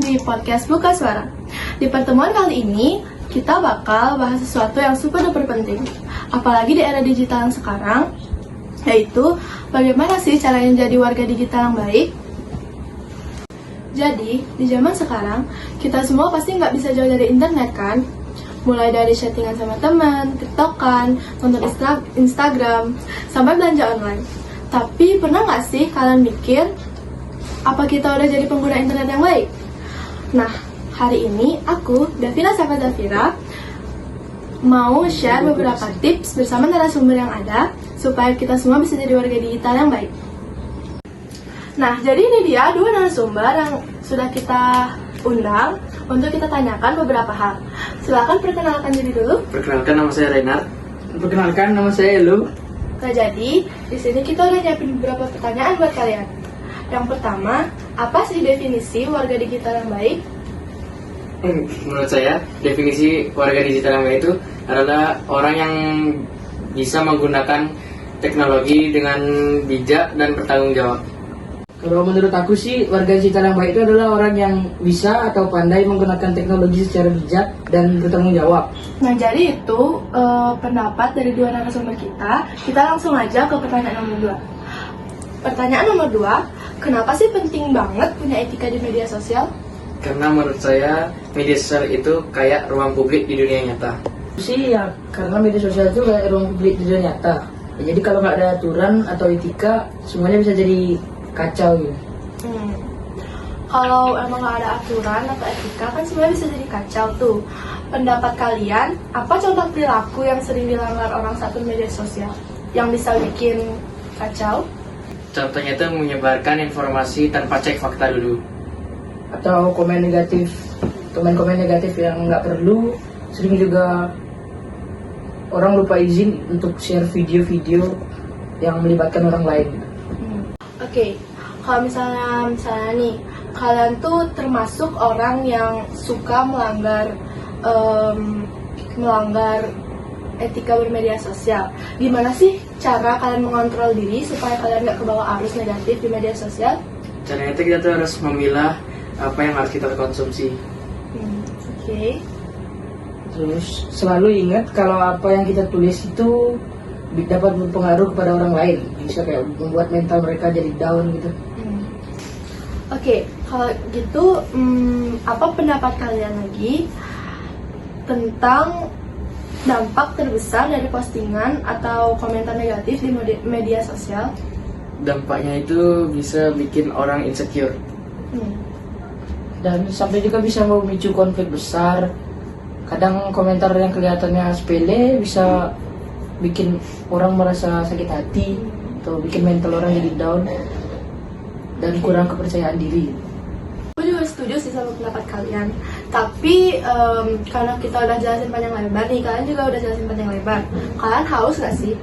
di podcast Buka Suara. Di pertemuan kali ini, kita bakal bahas sesuatu yang super duper penting. Apalagi di era digital yang sekarang, yaitu bagaimana sih caranya jadi warga digital yang baik. Jadi, di zaman sekarang, kita semua pasti nggak bisa jauh dari internet kan? Mulai dari chattingan sama teman, tiktokan, nonton Instagram, sampai belanja online. Tapi pernah nggak sih kalian mikir, apa kita udah jadi pengguna internet yang baik? Nah, hari ini aku, Davina Safa Davira, mau share beberapa tips bersama narasumber yang ada, supaya kita semua bisa jadi warga digital yang baik. Nah, jadi ini dia dua narasumber yang sudah kita undang untuk kita tanyakan beberapa hal. Silakan perkenalkan diri dulu. Perkenalkan, nama saya Renard. Perkenalkan, nama saya Elu. Nah, jadi di sini kita udah nyiapin beberapa pertanyaan buat kalian. Yang pertama, apa sih definisi warga digital yang baik? Menurut saya, definisi warga digital yang baik itu adalah orang yang bisa menggunakan teknologi dengan bijak dan bertanggung jawab. Kalau menurut aku sih, warga digital yang baik itu adalah orang yang bisa atau pandai menggunakan teknologi secara bijak dan bertanggung jawab. Nah, jadi itu pendapat dari dua narasumber kita. Kita langsung aja ke pertanyaan nomor 2. Pertanyaan nomor 2, kenapa sih penting banget punya etika di media sosial? Karena menurut saya, media sosial itu kayak ruang publik di dunia nyata. Sih ya, karena media sosial itu kayak ruang publik di dunia nyata. Ya, jadi kalau nggak ada aturan atau etika, semuanya bisa jadi kacau gitu. Kalau emang nggak ada aturan atau etika kan sebenarnya bisa jadi kacau tuh. Pendapat kalian, apa contoh perilaku yang sering dilanggar orang saat media sosial yang bisa bikin kacau? Contohnya itu menyebarkan informasi tanpa cek fakta dulu. Atau komen negatif yang nggak perlu. Sering juga orang lupa izin untuk share video-video yang melibatkan orang lain. Oke, kalau misalnya nih, kalian tuh termasuk orang yang suka melanggar etika bermedia sosial. Gimana sih cara kalian mengontrol diri supaya kalian nggak kebawa arus negatif di media sosial? Caranya itu kita tuh harus memilah apa yang harus kita konsumsi. Oke. Terus selalu ingat kalau apa yang kita tulis itu dapat berpengaruh kepada orang lain, bisa kayak membuat mental mereka jadi down gitu. Oke, kalau gitu apa pendapat kalian lagi tentang dampak terbesar dari postingan atau komentar negatif di media sosial? Dampaknya itu bisa bikin orang insecure. Dan sampai juga bisa memicu konflik besar. Kadang komentar yang kelihatannya sepele bisa bikin orang merasa sakit hati atau bikin mental orang jadi down dan kurang kepercayaan diri. Aku juga setuju sih sama pendapat kalian. Tapi karena kita udah jelasin panjang lebar nih, kalian juga udah jelasin panjang lebar. Kalian haus gak sih?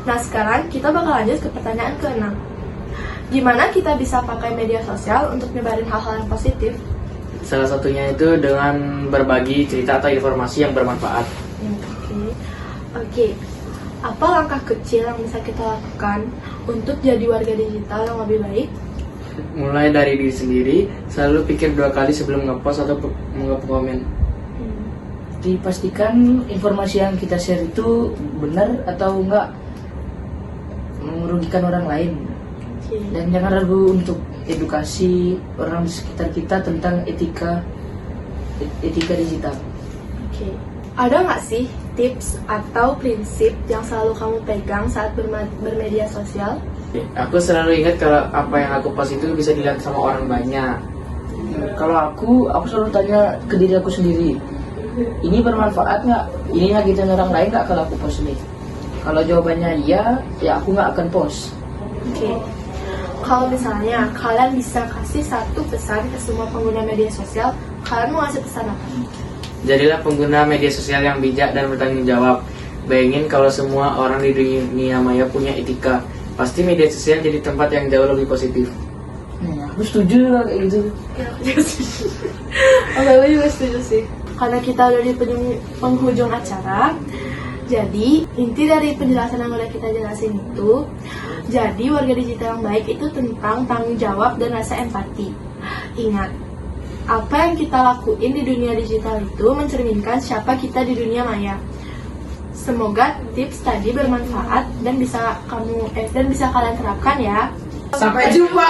Nah, sekarang kita bakal lanjut ke pertanyaan ke-6. Gimana kita bisa pakai media sosial untuk nyebarin hal-hal yang positif? Salah satunya itu dengan berbagi cerita atau informasi yang bermanfaat. Oke. Apa langkah kecil yang bisa kita lakukan untuk jadi warga digital yang lebih baik? Mulai dari diri sendiri, selalu pikir 2 kali sebelum ngepost atau komen. Dipastikan informasi yang kita share itu benar atau enggak merugikan orang lain. Dan jangan ragu untuk edukasi orang di sekitar kita tentang etika digital. Oke. Ada nggak sih tips atau prinsip yang selalu kamu pegang saat bermedia sosial? Aku selalu ingat kalau apa yang aku post itu bisa dilihat sama orang banyak. Kalau aku selalu tanya ke diri aku sendiri, ini bermanfaat nggak? Ini nyakitin orang lain nggak kalau aku post ini? Kalau jawabannya iya, ya aku nggak akan post. Oke. Kalau misalnya kalian bisa kasih satu pesan ke semua pengguna media sosial, kalian mau ngasih pesan apa? Jadilah pengguna media sosial yang bijak dan bertanggung jawab. Bayangin kalau semua orang di dunia maya punya etika, pasti media sosial jadi tempat yang jauh lebih positif. Aku setuju lah kayak gitu. Aku juga setuju sih. Karena kita udah di penghujung acara, Jadi, inti dari penjelasan yang udah kita jelasin itu, jadi warga digital yang baik itu tentang tanggung jawab dan rasa empati. Ingat, apa yang kita lakuin di dunia digital itu mencerminkan siapa kita di dunia maya. Semoga tips tadi bermanfaat dan bisa kalian terapkan ya. Sampai jumpa.